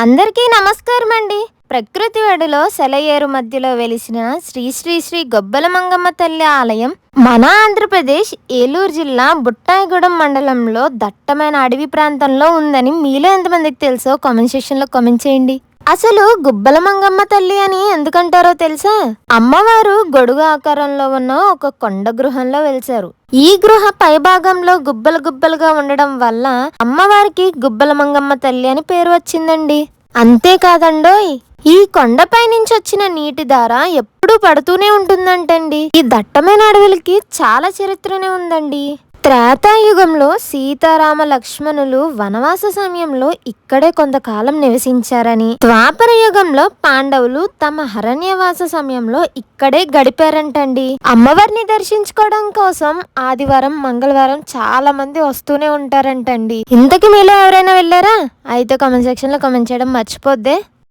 అందరికీ నమస్కారం అండి. ప్రకృతి ఒడిలో సెలయేరు మధ్యలో వెలిసిన శ్రీ శ్రీ శ్రీ గొబ్బల మంగమ్మ తల్లి ఆలయం మన ఆంధ్రప్రదేశ్ ఏలూరు జిల్లా బుట్టాయిగూడెం మండలంలో దట్టమైన అడవి ప్రాంతంలో ఉందని మీలో ఎంతమందికి తెలుసో కామెంట్ సెక్షన్లో కామెంట్ చేయండి. అసలు గుబ్బల మంగమ్మ తల్లి అని ఎందుకంటారో తెలుసా? అమ్మవారు గొడుగు ఆకారంలో ఉన్న ఒక కొండ గృహంలో వెలిశారు. ఈ గృహ పైభాగంలో గుబ్బలు గుబ్బలుగా ఉండడం వల్ల అమ్మవారికి గుబ్బల మంగమ్మ తల్లి అని పేరు వచ్చిందండి. అంతేకాదండోయ్, ఈ కొండపై నుంచి వచ్చిన నీటి ధార ఎప్పుడూ పడుతూనే ఉంటుందంటండి. ఈ దట్టమైన అడవులకి చాలా చరిత్రనే ఉందండి. త్రేతాయుగంలో సీతారామ లక్ష్మణులు వనవాస సమయంలో ఇక్కడే కొంతకాలం నివసించారని, ద్వాపర యుగంలో పాండవులు తమ అరణ్యవాస సమయంలో ఇక్కడే గడిపారంటండి. అమ్మవారిని దర్శించుకోవడం కోసం ఆదివారం మంగళవారం చాలా మంది వస్తూనే ఉంటారంటండి. ఇంతకు మీలో ఎవరైనా వెళ్ళారా? అయితే కామెంట్ సెక్షన్ లో కామెంట్ చేయడం మర్చిపోద్దే.